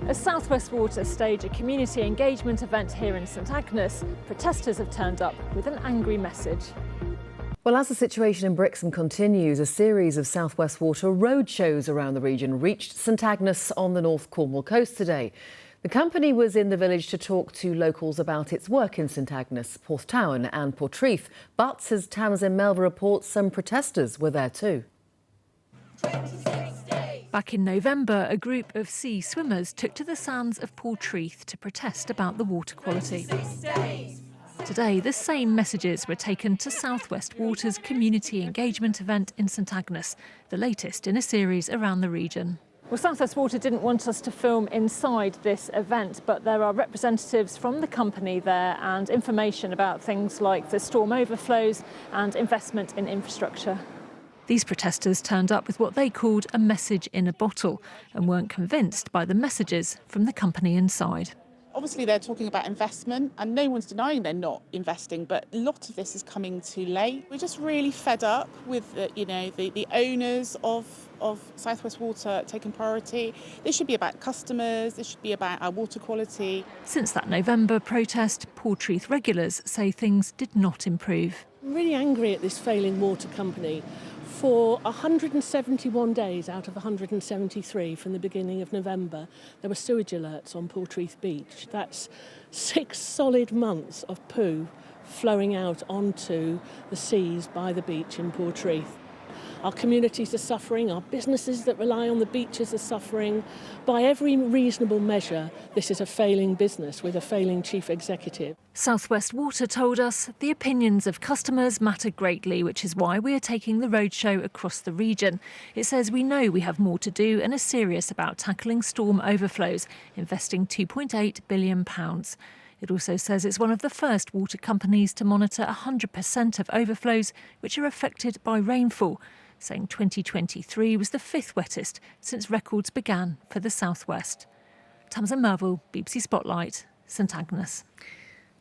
As South West Water stage a community engagement event here in St Agnes, protesters have turned up with an angry message. Well, as the situation in Brixham continues, a series of South West Water roadshows around the region reached St Agnes on the North Cornwall coast today. The company was in the village to talk to locals about its work in St Agnes, Porthtowan and Portreath. But, as Tamsin Melva reports, some protesters were there too. Back in November, a group of sea swimmers took to the sands of Portreath to protest about the water quality. Today, the same messages were taken to South West Water's community engagement event in St Agnes, the latest in a series around the region. Well, South West Water didn't want us to film inside this event, but there are representatives from the company there and information about things like the storm overflows and investment in infrastructure. These protesters turned up with what they called a message in a bottle and weren't convinced by the messages from the company inside. Obviously, they're talking about investment, and no one's denying they're not investing, but a lot of this is coming too late. We're just really fed up with the owners of South West Water taking priority. This should be about customers, this should be about our water quality. Since that November protest, Portreath regulars say things did not improve. I'm really angry at this failing water company. For 171 days out of 173 from the beginning of November, there were sewage alerts on Portreath Beach. That's 6 solid months of poo flowing out onto the seas by the beach in Portreath. Our communities are suffering, our businesses that rely on the beaches are suffering. By every reasonable measure, this is a failing business with a failing chief executive. South West Water told us the opinions of customers matter greatly, which is why we are taking the roadshow across the region. It says we know we have more to do and are serious about tackling storm overflows, investing £2.8 billion. It also says it's one of the first water companies to monitor 100% of overflows which are affected by rainfall, saying 2023 was the 5th wettest since records began for the South West. Tamsin Melva, BBC Spotlight, St Agnes.